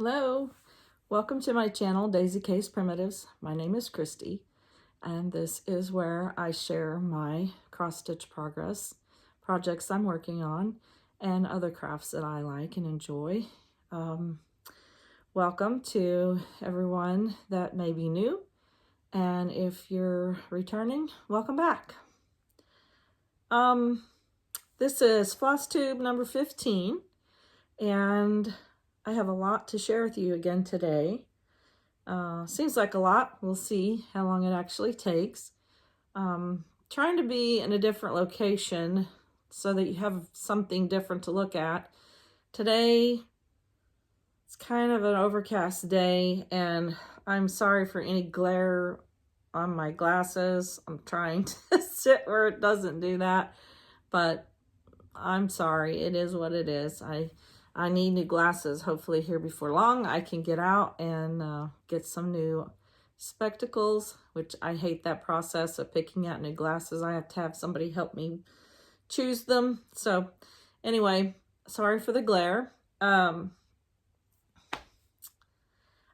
Hello, welcome to my channel, Daisy Case Primitives. My name is Christy, and this is where I share my cross-stitch progress, projects I'm working on, and other crafts that I like and enjoy. Welcome to everyone that may be new, and if you're returning, welcome back. This is FlossTube number 15, and I have a lot to share with you again today. Seems like a lot. We'll see how long it actually takes. Trying to be in a different location so that you have something different to look at. Today, it's kind of an overcast day, and I'm sorry for any glare on my glasses. I'm trying to sit where it doesn't do that, but I'm sorry. It is what it is. I need new glasses. Hopefully here before long I can get out and get some new spectacles, which I hate that process of picking out new glasses. I have to have somebody help me choose them. So anyway, sorry for the glare. I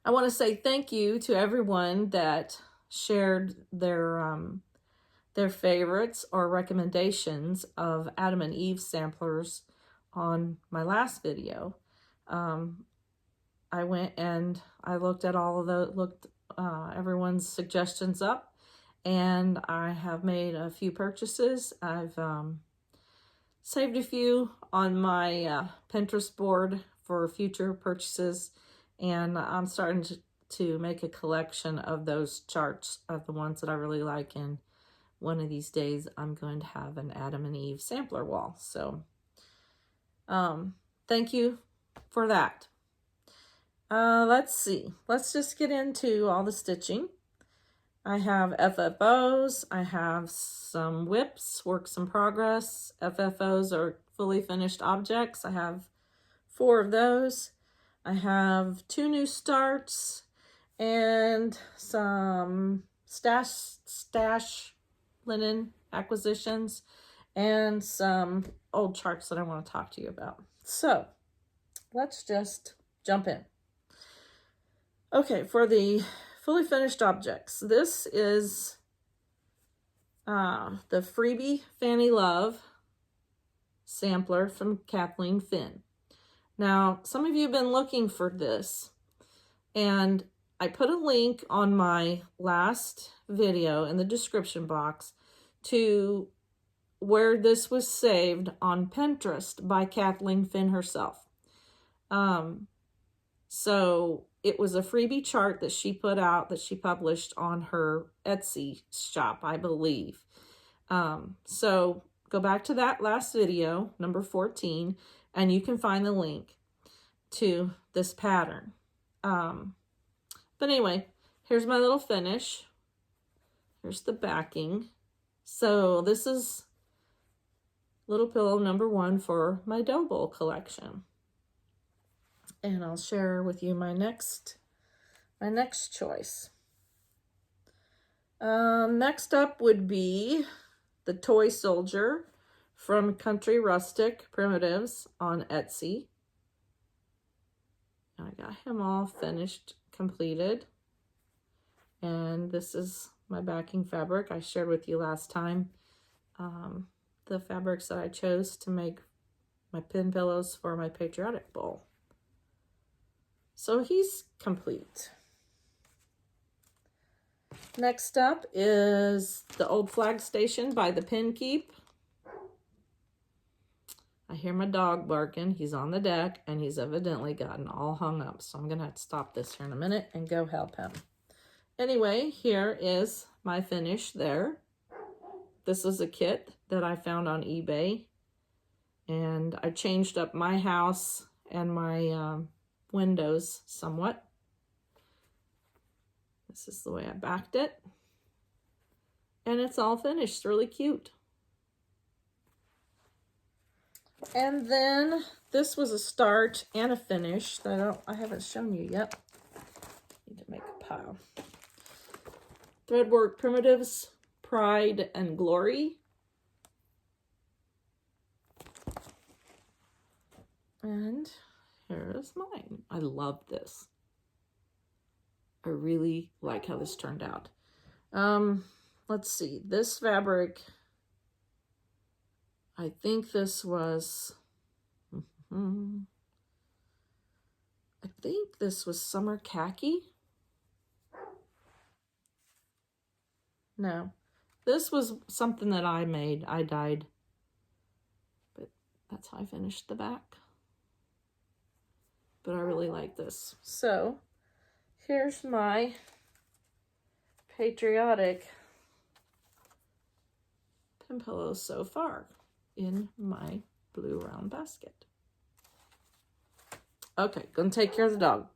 want to say thank you to everyone that shared their favorites or recommendations of Adam and Eve samplers on my last video. I went and I looked at all of everyone's suggestions up, and I have made a few purchases. I've saved a few on my Pinterest board for future purchases, and I'm starting to make a collection of those charts of the ones that I really like, and one of these days I'm going to have an Adam and Eve sampler wall. So thank you for that. Let's see. Let's just get into all the stitching. I have FFOs. I have some whips, works in progress. FFOs are fully finished objects. I have 4 of those. I have 2 new starts and some stash linen acquisitions and some old charts that I want to talk to you about. So let's just jump in. Okay, for the fully finished objects, this is the Freebie Fanny Love sampler from Kathleen Finn. Now, some of you have been looking for this, and I put a link on my last video in the description box to where this was saved on Pinterest by Kathleen Finn herself. So it was a freebie chart that she put out, that she published on her Etsy shop, I believe. So go back to that last video, number 14, and you can find the link to this pattern. But anyway, here's my little finish. Here's the backing. So this is Little Pillow number 1 for my dough bowl collection. And I'll share with you my next choice. Next up would be the Toy Soldier from Country Rustic Primitives on Etsy. I got him all finished, completed. And this is my backing fabric I shared with you last time. The fabrics that I chose to make my pin pillows for my patriotic bowl. So he's complete. Next up is the Old Flag Station by the Pin Keep. I hear my dog barking. He's on the deck, and he's evidently gotten all hung up. So I'm going to have to stop this here in a minute and go help him. Anyway, here is my finish there. This is a kit that I found on eBay, and I changed up my house and my windows somewhat. This is the way I backed it, and it's all finished. Really cute. And then this was a start and a finish that I haven't shown you yet. Need to make a pile. Threadwork Primitives, Pride and Glory. And here's mine. I love this. I really like how this turned out. Let's see, this fabric, I think this was, I think this was summer khaki. No, this was something that I made. I dyed, but that's how I finished the back. But I really like this. So here's my patriotic pen pillows so far in my blue round basket. Okay, gonna take care of the dog.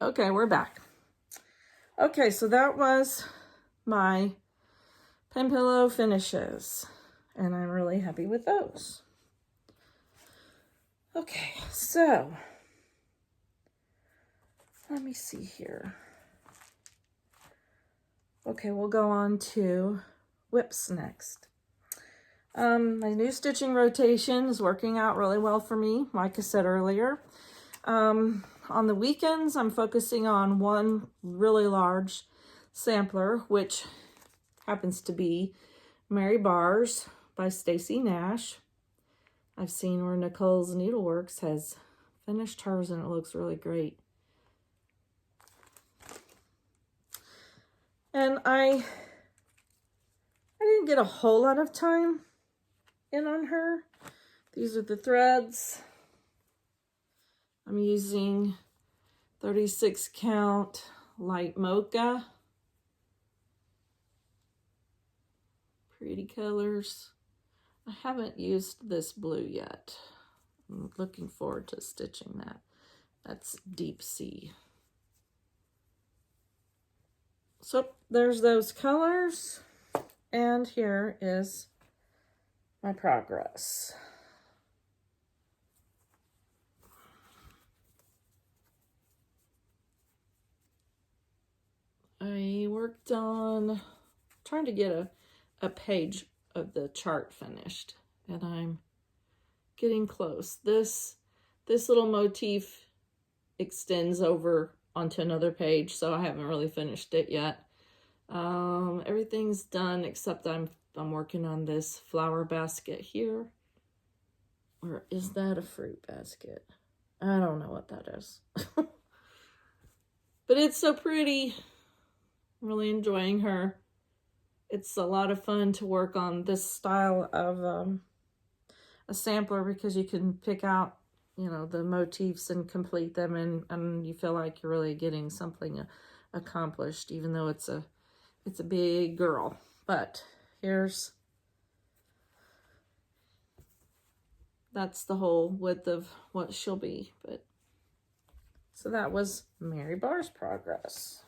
Okay, we're back. Okay, so that was my pen pillow finishes, and I'm really happy with those. Okay, so let me see here. Okay, we'll go on to whips next. My new stitching rotation is working out really well for me, like I said earlier. On the weekends, I'm focusing on one really large sampler, which happens to be Mary Bars by Stacy Nash. I've seen where Nicole's Needleworks has finished hers, and it looks really great. And I didn't get a whole lot of time in on her. These are the threads. I'm using 36 count light mocha. Pretty colors. I haven't used this blue yet. I'm looking forward to stitching that. That's Deep Sea. So there's those colors, and here is my progress. I worked on trying to get a page of the chart finished, and I'm getting close. This little motif extends over onto another page, so I haven't really finished it yet. Everything's done except I'm working on this flower basket here. Or is that a fruit basket? I don't know what that is. But it's so pretty. I'm really enjoying her. It's a lot of fun to work on this style of a sampler, because you can pick out, you know, the motifs and complete them, and you feel like you're really getting something accomplished, even though it's a big girl. But that's the whole width of what she'll be. But so that was Mary Bar's progress.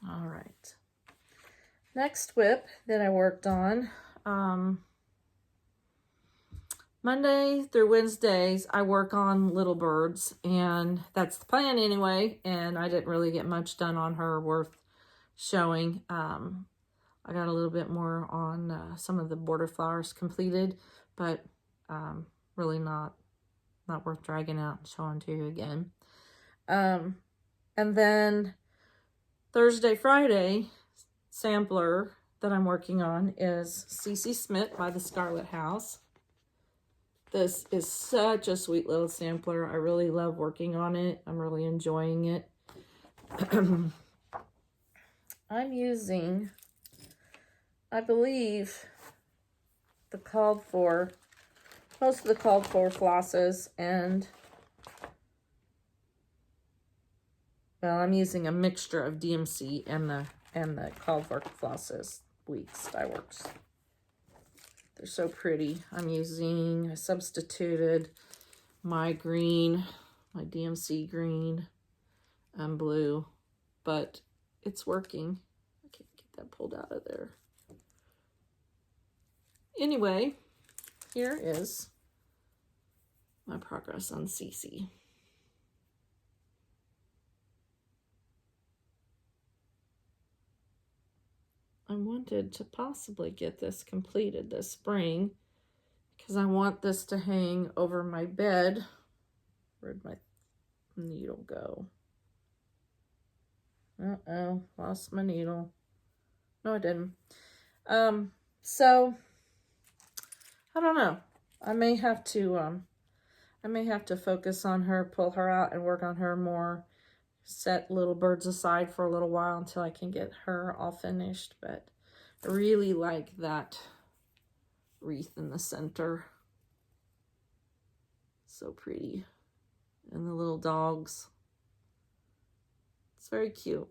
All right. Next whip that I worked on, Monday through Wednesdays, I work on Little Birds, and that's the plan anyway, and I didn't really get much done on her worth showing. I got a little bit more on some of the border flowers completed, but really not worth dragging out and showing to you again. And then Thursday, Friday sampler that I'm working on is C.C. Smith by the Scarlet House. This is such a sweet little sampler. I really love working on it. I'm really enjoying it. I'm using, I believe, most of the called for flosses, and well, I'm using a mixture of DMC and the called for flosses, Weeks Dye Works. They're so pretty. I substituted my green, my DMC green and blue, but it's working. I can't get that pulled out of there. Anyway, here is my progress on CC. wanted to possibly get this completed this spring because I want this to hang over my bed. Where'd my needle go? Uh-oh, lost my needle. No, I didn't. So I don't know. I may have to focus on her, pull her out and work on her more, set little birds aside for a little while until I can get her all finished. But I really like that wreath in the center. So pretty. And the little dogs. It's very cute.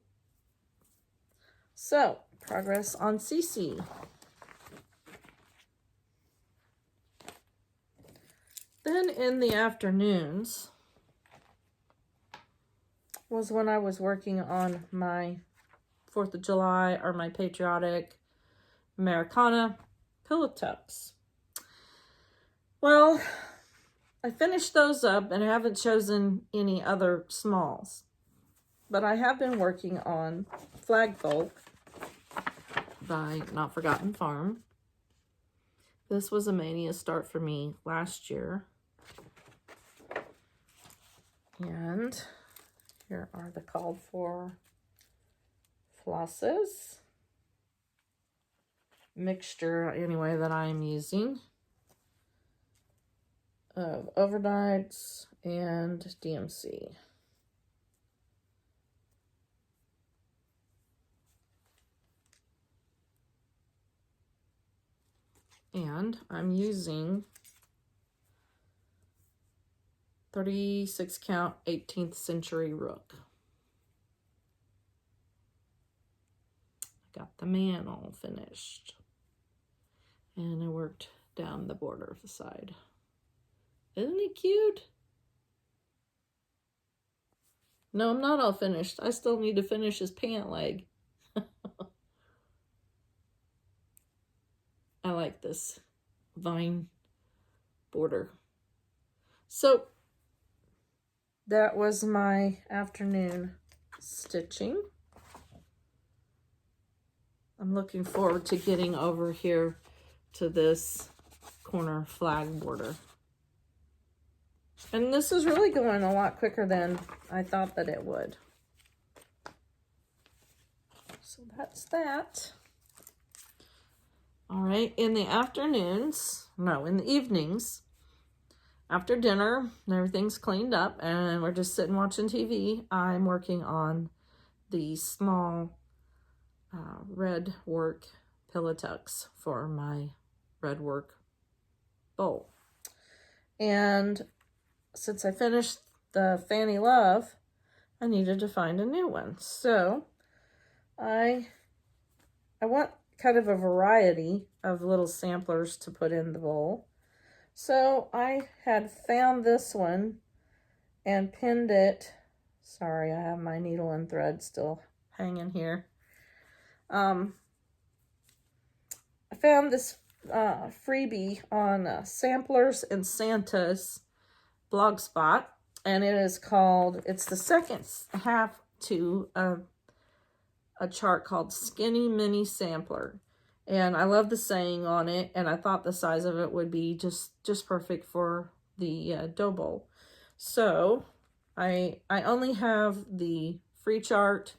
So, progress on Cece. Then in the afternoons was when I was working on my 4th of July or my patriotic Americana pillow tucks. Well, I finished those up and I haven't chosen any other smalls. But I have been working on Flag Folk by Not Forgotten Farm. This was a mania start for me last year. And here are the called for flosses. Mixture, anyway, that I am using of overnights and DMC. And I'm using 36 count 18th century rook. I got the man all finished. And I worked down the border of the side. Isn't he cute? No, I'm not all finished. I still need to finish his pant leg. I like this vine border. So that was my afternoon stitching. I'm looking forward to getting over here to this corner flag border. And this is really going a lot quicker than I thought that it would. So that's that. All right, in the evenings, after dinner, everything's cleaned up and we're just sitting watching TV, I'm working on the small red work pillow tucks for my red work bowl. And since I finished the Fanny Love, I needed to find a new one. So I want kind of a variety of little samplers to put in the bowl. So I had found this one and pinned it. Sorry, I have my needle and thread still hanging here. I found this freebie on Samplers and Santa's blog spot, and it is called, it's the second half to a chart called Skinny Mini Sampler. And I love the saying on it, and I thought the size of it would be just perfect for the dough bowl. So I only have the free chart.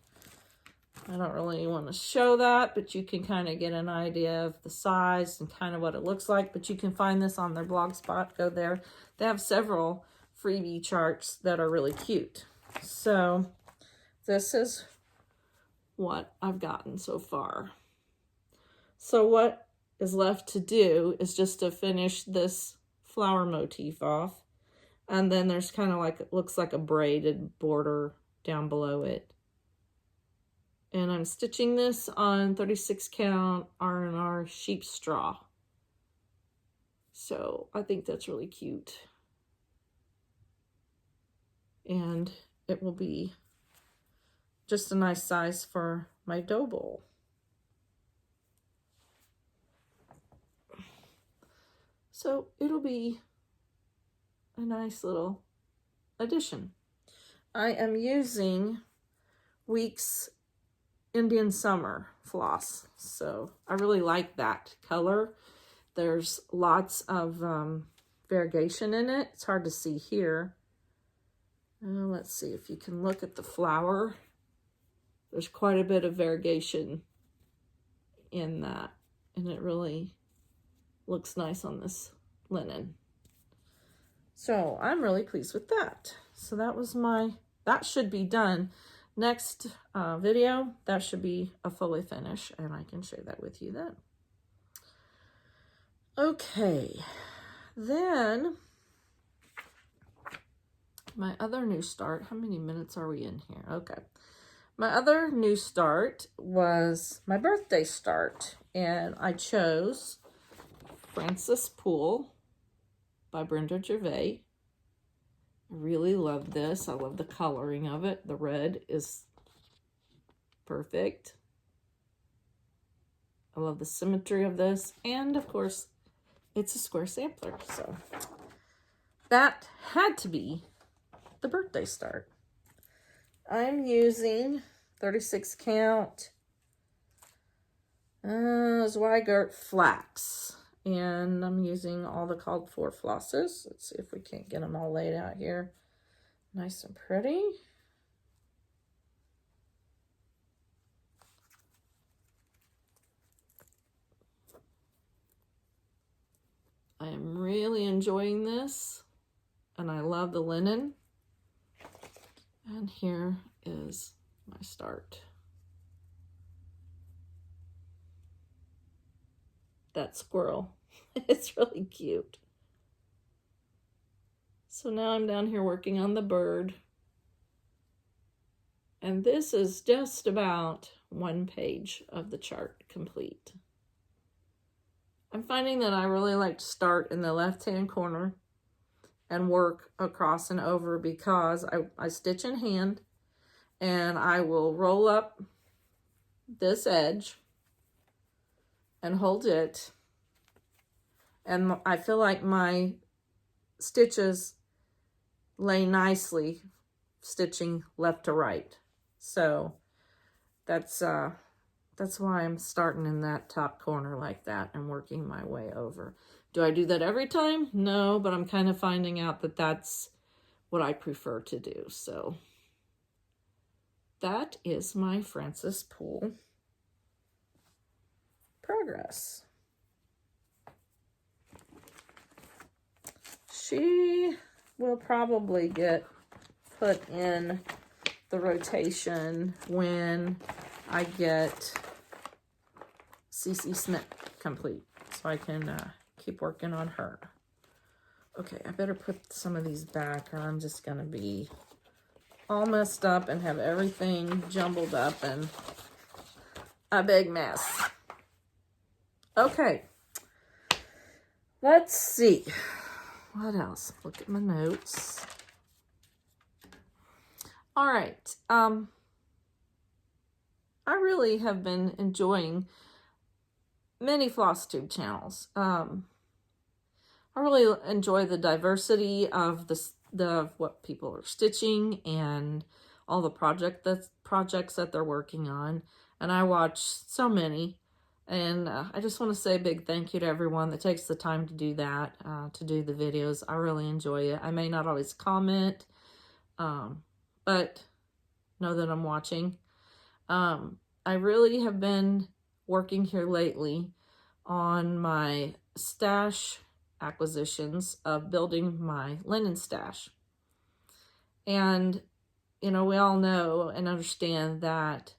I don't really want to show that, but you can kind of get an idea of the size and kind of what it looks like. But you can find this on their blog spot. Go there. They have several freebie charts that are really cute. So this is what I've gotten so far. So what is left to do is just to finish this flower motif off. And then there's kind of like, it looks like a braided border down below it. And I'm stitching this on 36 count R&R sheep straw. So I think that's really cute. And it will be just a nice size for my dough bowl. So it'll be a nice little addition. I am using Weeks Indian Summer floss. So I really like that color. There's lots of variegation in it. It's hard to see here. Let's see if you can look at the flower. There's quite a bit of variegation in that, and it really looks nice on this linen. So I'm really pleased with that. So that was that should be done. Next video, that should be a fully finish, and I can share that with you then. Okay, then my other new start, how many minutes are we in here? Okay. My other new start was my birthday start, and I chose Francis Poole by Brenda Gervais. I really love this. I love the coloring of it. The red is perfect. I love the symmetry of this, and of course, it's a square sampler, so that had to be the birthday start. I'm using 36 count Zweigart flax, and I'm using all the called for flosses. Let's see if we can't get them all laid out here nice and pretty. I am really enjoying this, and I love the linen. And here is my start. That squirrel, it's really cute. So now I'm down here working on the bird. And this is just about one page of the chart complete. I'm finding that I really like to start in the left-hand corner and work across and over, because I stitch in hand, and I will roll up this edge and hold it, and I feel like my stitches lay nicely stitching left to right. So that's why I'm starting in that top corner like that and working my way over. Do I do that every time? No, but I'm kind of finding out that that's what I prefer to do. So that is my Francis Poole progress. She will probably get put in the rotation when I get CC Smith complete, so I can keep working on her. Okay, I better put some of these back, or I'm just gonna be all messed up and have everything jumbled up and a big mess. Okay, let's see. What else? Look at my notes. All right. I really have been enjoying many FlossTube channels. I really enjoy the diversity of what people are stitching and all the projects that they're working on. And I watch so many. And I just want to say a big thank you to everyone that takes the time to do that, to do the videos. I really enjoy it. I may not always comment, but know that I'm watching. I really have been working here lately on my stash acquisitions of building my linen stash. And, you know, we all know and understand that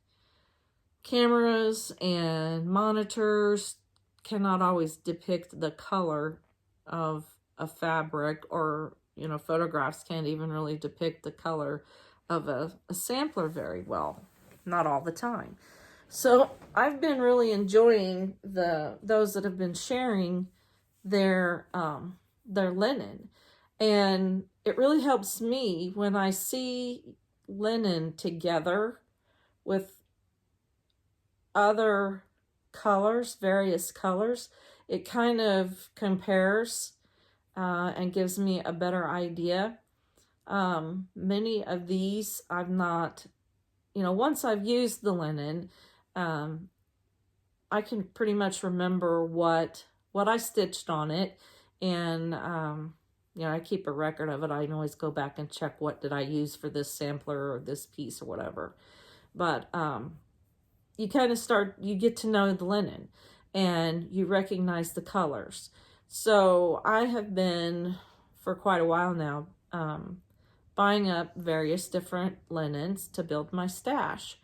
cameras and monitors cannot always depict the color of a fabric, or, you know, photographs can't even really depict the color of a sampler very well, not all the time. So I've been really enjoying those that have been sharing their linen, and it really helps me when I see linen together with other colors, various colors. It kind of compares and gives me a better idea. Many of these I've not, you know, once I've used the linen, I can pretty much remember what I stitched on it, and you know, I keep a record of it. I can always go back and check what did I use for this sampler or this piece or whatever. But you kind of you get to know the linen and you recognize the colors. So I have been, for quite a while now, buying up various different linens to build my stash.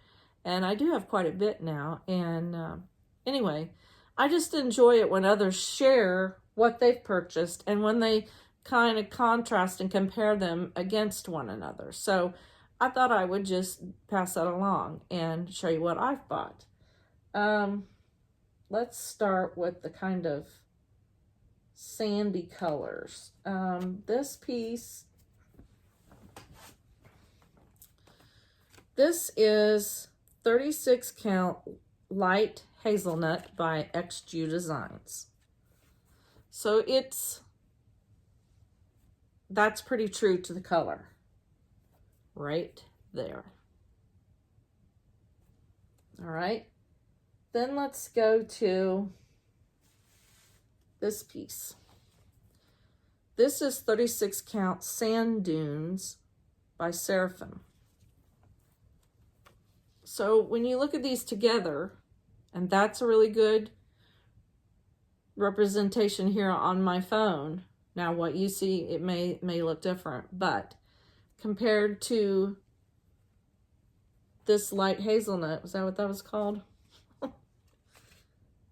And I do have quite a bit now. And anyway, I just enjoy it when others share what they've purchased and when they kind of contrast and compare them against one another. So I thought I would just pass that along and show you what I've bought. Let's start with the kind of sandy colors. This piece, this is 36 count light hazelnut by XG Designs. So that's pretty true to the color right there. All right, then let's go to this piece. This is 36 count Sand Dunes by Seraphim. So when you look at these together, and that's a really good representation here on my phone. Now what you see, it may look different, but compared to this light hazelnut, was that what that was called?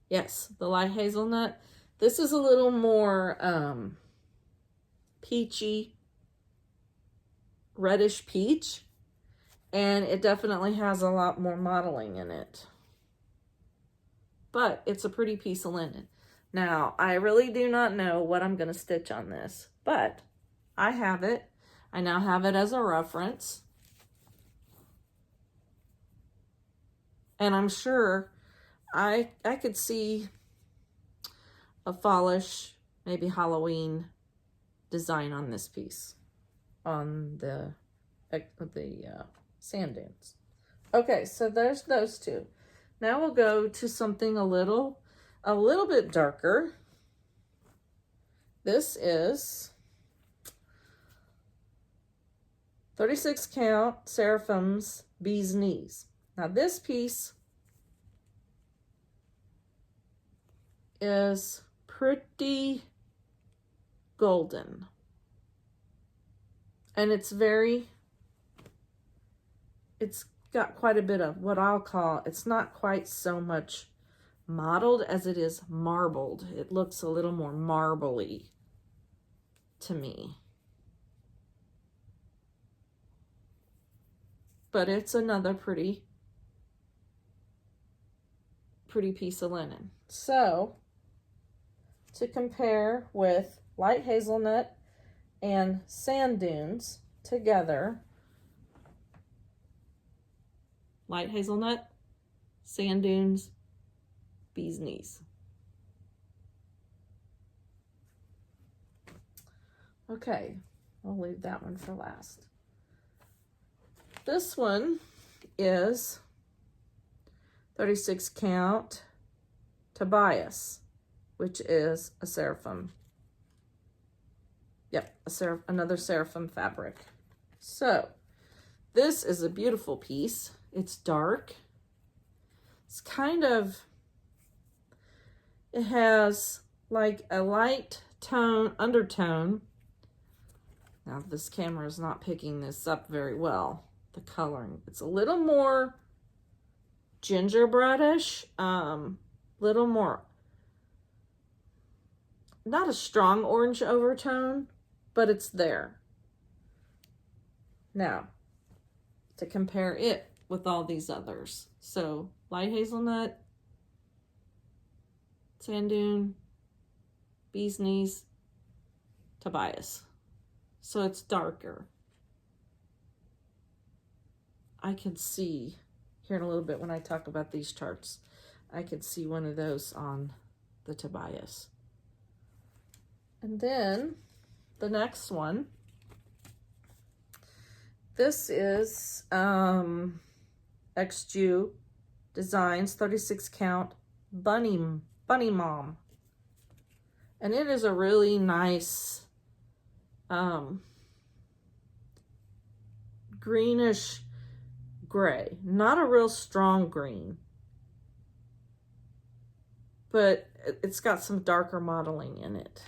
Yes, the light hazelnut. This is a little more peachy, reddish peach, and it definitely has a lot more modeling in it. But it's a pretty piece of linen. Now, I really do not know what I'm going to stitch on this, but I have it. I now have it as a reference. And I'm sure I could see a fallish, maybe Halloween design on this piece, on the sand dunes. Okay, so there's those two. Now we'll go to something a little bit darker. This is 36 count Seraphim's Bee's Knees. Now this piece is pretty golden. And it's got quite a bit of what I'll call, it's not quite so much modeled as it is marbled. It looks a little more marbly to me. But it's another pretty piece of linen. So, to compare with light hazelnut and sand dunes together, light hazelnut, sand dunes, Bee's Knees. Okay, I'll leave that one for last. This one is 36 count Tobias, which is a Seraphim. Yep, another Seraphim fabric. So, this is a beautiful piece. It's dark. It's kind of, it has like a light tone, undertone. Now this camera is not picking this up very well, the coloring. It's a little more gingerbreadish, little more, not a strong orange overtone, but it's there. Now, to compare it with all these others. So, light hazelnut, sand dune, Bee's Knees, Tobias. So it's darker. I can see here in a little bit when I talk about these charts, I could see one of those on the Tobias. And then the next one, this is XJU Designs 36 count Bunny Mom. And it is a really nice greenish gray. Not a real strong green, but it's got some darker modeling in it.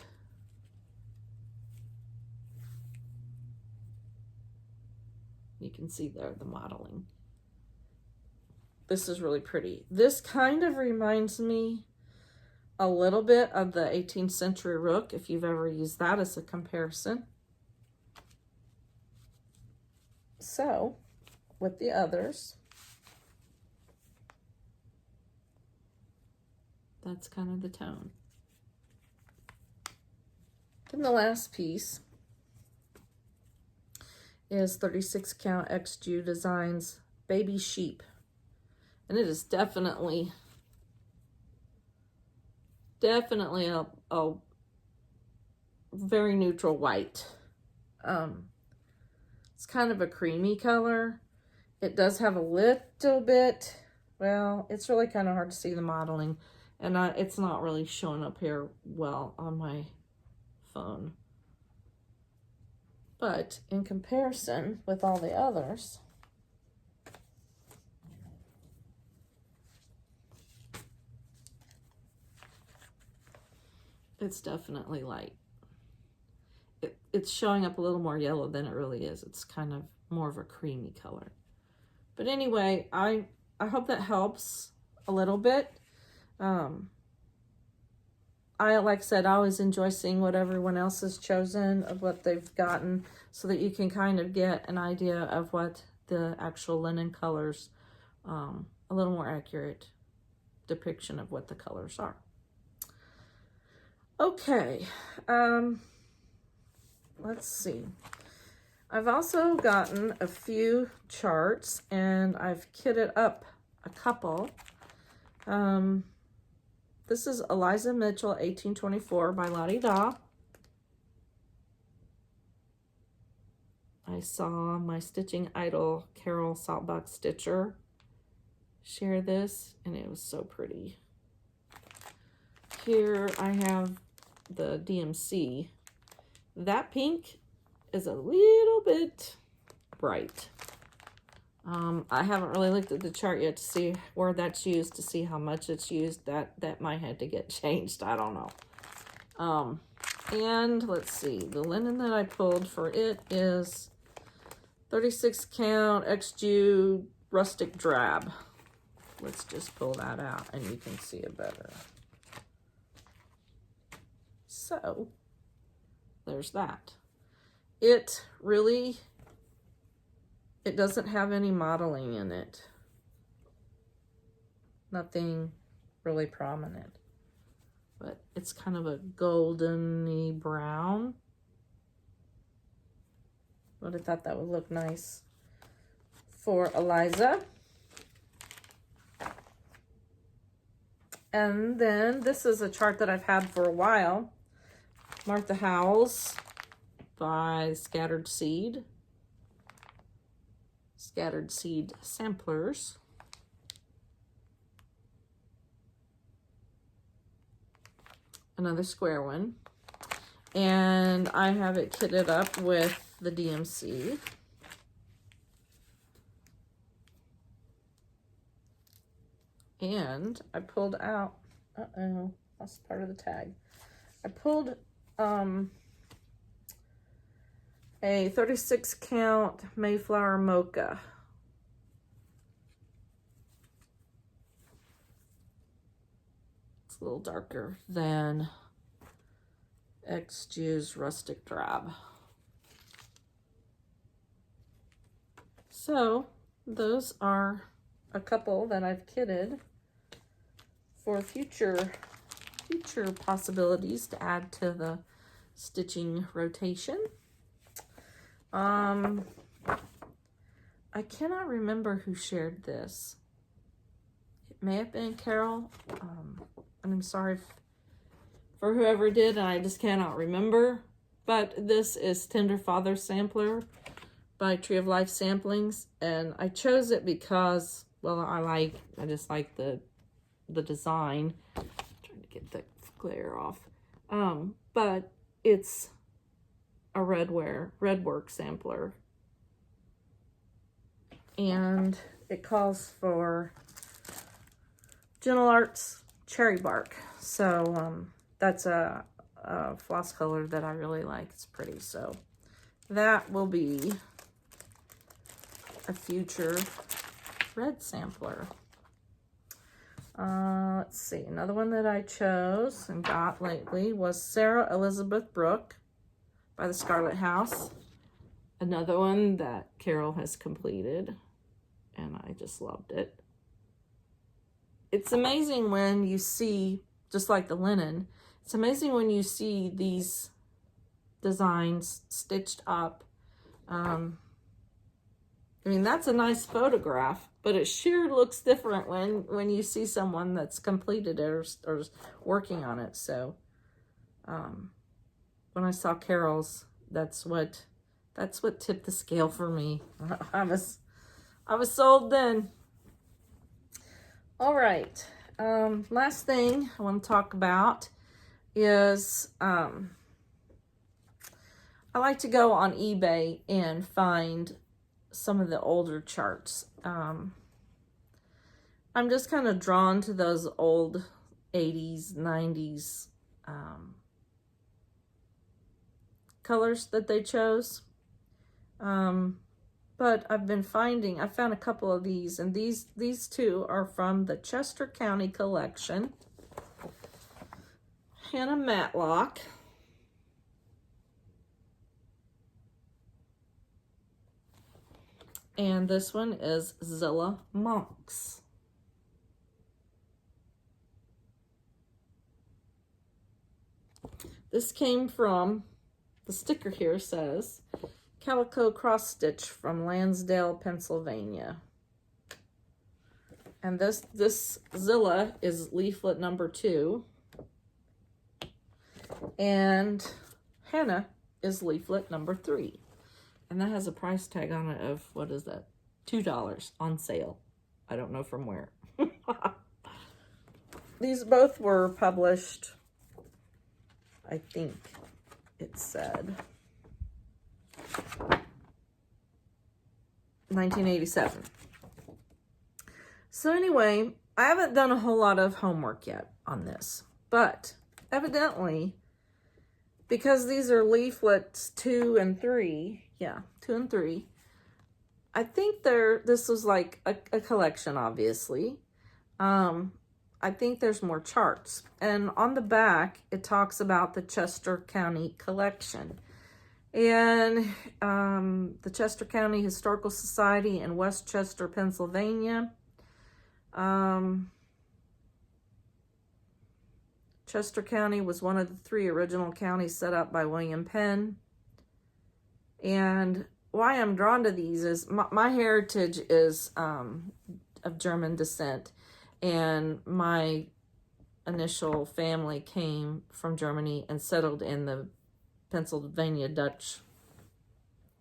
You can see there the modeling. This is really pretty. This kind of reminds me a little bit of the 18th century rook, if you've ever used that as a comparison. So, with the others, that's kind of the tone. Then the last piece is 36 count XJU Designs Baby Sheep. And it is definitely a very neutral white. It's kind of a creamy color. It does have a little bit, well, it's really kind of hard to see the modeling, and it's not really showing up here well on my phone. But in comparison with all the others, it's definitely light. It's showing up a little more yellow than it really is. It's kind of more of a creamy color. But anyway, I hope that helps a little bit. Like I said, I always enjoy seeing what everyone else has chosen, of what they've gotten, so that you can kind of get an idea of what the actual linen colors, a little more accurate depiction of what the colors are. Okay, let's see. I've also gotten a few charts, and I've kitted up a couple. This is Eliza Mitchell 1824 by Lottie Da. I saw my stitching idol Carol Saltbuck Stitcher share this, and it was so pretty. Here I have the DMC. That pink is a little bit bright. I haven't really looked at the chart yet to see where that's used, to see how much it's used. That might have to get changed. I don't know. And let's see, the linen that I pulled for it is 36 count XJU Rustic Drab. Let's just pull that out and you can see it better. So there's that. It doesn't have any modeling in it. Nothing really prominent. But it's kind of a golden-y brown. But I thought that would look nice for Eliza. And then this is a chart that I've had for a while. Martha Howells by Scattered Seed Samplers. Another square one. And I have it kitted up with the DMC. And I pulled out, that's part of the tag. I pulled a 36 count Mayflower Mocha. It's a little darker than XJU's Rustic Drab. So those are a couple that I've kitted for future possibilities to add to the stitching rotation. I cannot remember who shared this. It may have been Carol. And I'm sorry for whoever did, and I just cannot remember. But this is Tender Father Sampler by Tree of Life Samplings, and I chose it because well, I just like the design. I'm trying to get the glare off. But it's a red work sampler. And it calls for Gentle Arts Cherry Bark. So that's a floss color that I really like. It's pretty. So that will be a future red sampler. Let's see. Another one that I chose and got lately was Sarah Elizabeth Brooke by the Scarlet House. Another one that Carol has completed, and I just loved it. It's amazing when you see, just like the linen, it's amazing when you see these designs stitched up. I mean, that's a nice photograph, but it sure looks different when you see someone that's completed it or working on it. So when I saw Carol's, that's what tipped the scale for me. I was sold then. All right. Last thing I want to talk about is I like to go on eBay and find some of the older charts. I'm just kind of drawn to those old 80s, 90s colors that they chose. But I found a couple of these, and these two are from the Chester County collection. Hannah Matlock. And this one is Zilla Monks. This came from, the sticker here says, Calico Cross Stitch from Lansdale, Pennsylvania. And this Zilla is leaflet number 2. And Hannah is leaflet number 3. And that has a price tag on it of, what is that? $2 on sale. I don't know from where. These both were published, I think it said 1987. So anyway, I haven't done a whole lot of homework yet on this, but evidently, because these are leaflets 2 and 3, yeah, 2 and 3, I think this was like a collection, obviously. I think there's more charts. And on the back, it talks about the Chester County collection. And the Chester County Historical Society in West Chester, Pennsylvania. Chester County was one of the 3 original counties set up by William Penn. And why I'm drawn to these is my heritage is of German descent. And my initial family came from Germany and settled in the Pennsylvania Dutch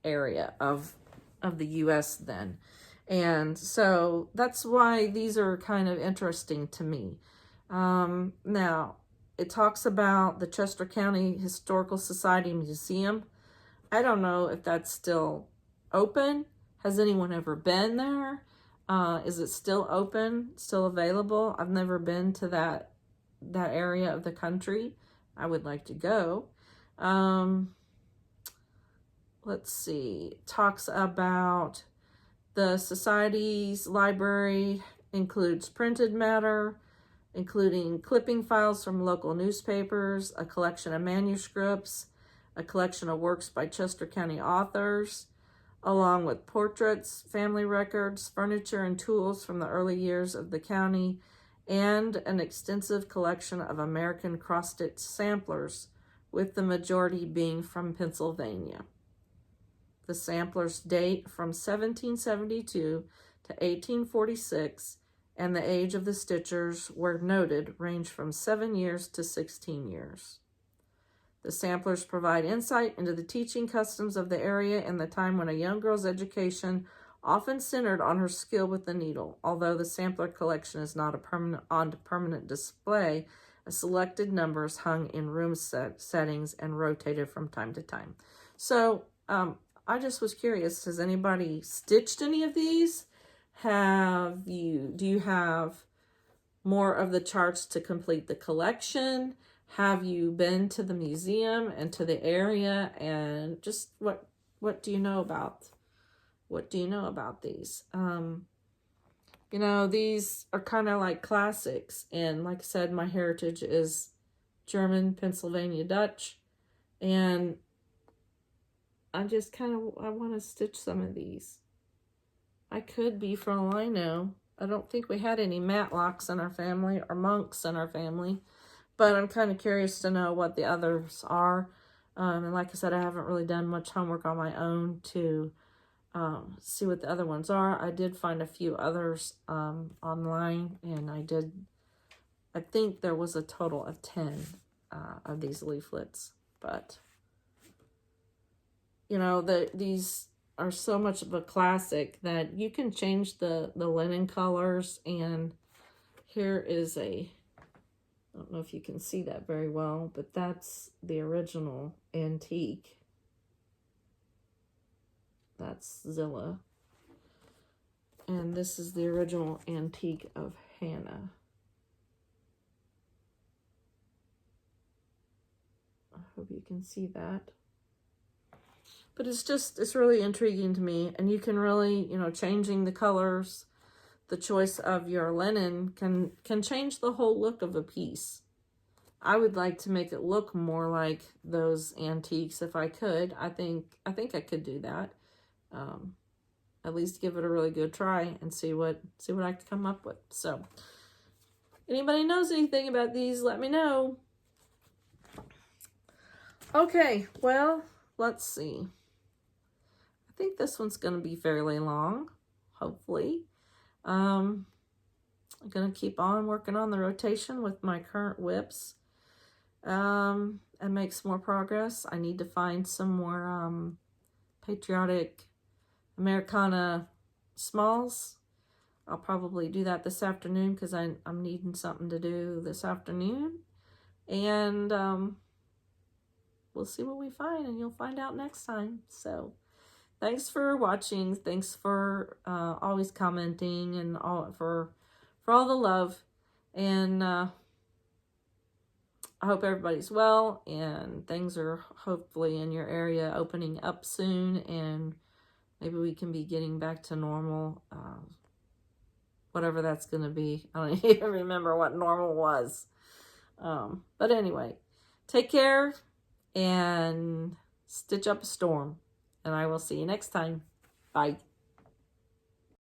area of the U.S. then. And so that's why these are kind of interesting to me. Now, it talks about the Chester County Historical Society Museum. I don't know if that's still open. Has anyone ever been there? Is it still open, still available? I've never been to that area of the country. I would like to go. Let's see. It talks about the Society's library includes printed matter, including clipping files from local newspapers, a collection of manuscripts, a collection of works by Chester County authors, along with portraits, family records, furniture, and tools from the early years of the county, and an extensive collection of American cross-stitch samplers, with the majority being from Pennsylvania. The samplers date from 1772 to 1846, and the age of the stitchers, where noted, range from 7 years to 16 years. The samplers provide insight into the teaching customs of the area and the time when a young girl's education often centered on her skill with the needle. Although the sampler collection is not on permanent display, a selected number is hung in room settings and rotated from time to time. So I just was curious, has anybody stitched any of these? Do you have more of the charts to complete the collection? Have you been to the museum and to the area, and just what do you know about these? You know, these are kind of like classics, and like I said, my heritage is German, Pennsylvania Dutch, and I want to stitch some of these. I could be, for all I know. I don't think we had any Matlocks in our family or monks in our family, but I'm kind of curious to know what the others are. And like I said, I haven't really done much homework on my own to see what the other ones are. I did find a few others online, and I think there was a total of 10 of these leaflets, but you know, these are so much of a classic that you can change the linen colors. And here is I don't know if you can see that very well, but that's the original antique. That's Zilla. And this is the original antique of Hannah. I hope you can see that. But it's really intriguing to me. And you can really, you know, changing the colors, the choice of your linen can change the whole look of a piece. I would like to make it look more like those antiques if I could. I think I could do that. At least give it a really good try and see what I can come up with. So, anybody knows anything about these, let me know. Okay, well, let's see. I think this one's going to be fairly long, hopefully. I'm going to keep on working on the rotation with my current whips and make some more progress. I need to find some more patriotic Americana smalls. I'll probably do that this afternoon because I'm needing something to do this afternoon. And we'll see what we find, and you'll find out next time. So thanks for watching. Thanks for always commenting, and for all the love. And I hope everybody's well, and things are hopefully in your area opening up soon, and maybe we can be getting back to normal, whatever that's going to be. I don't even remember what normal was. But anyway, take care and stitch up a storm. And I will see you next time. Bye.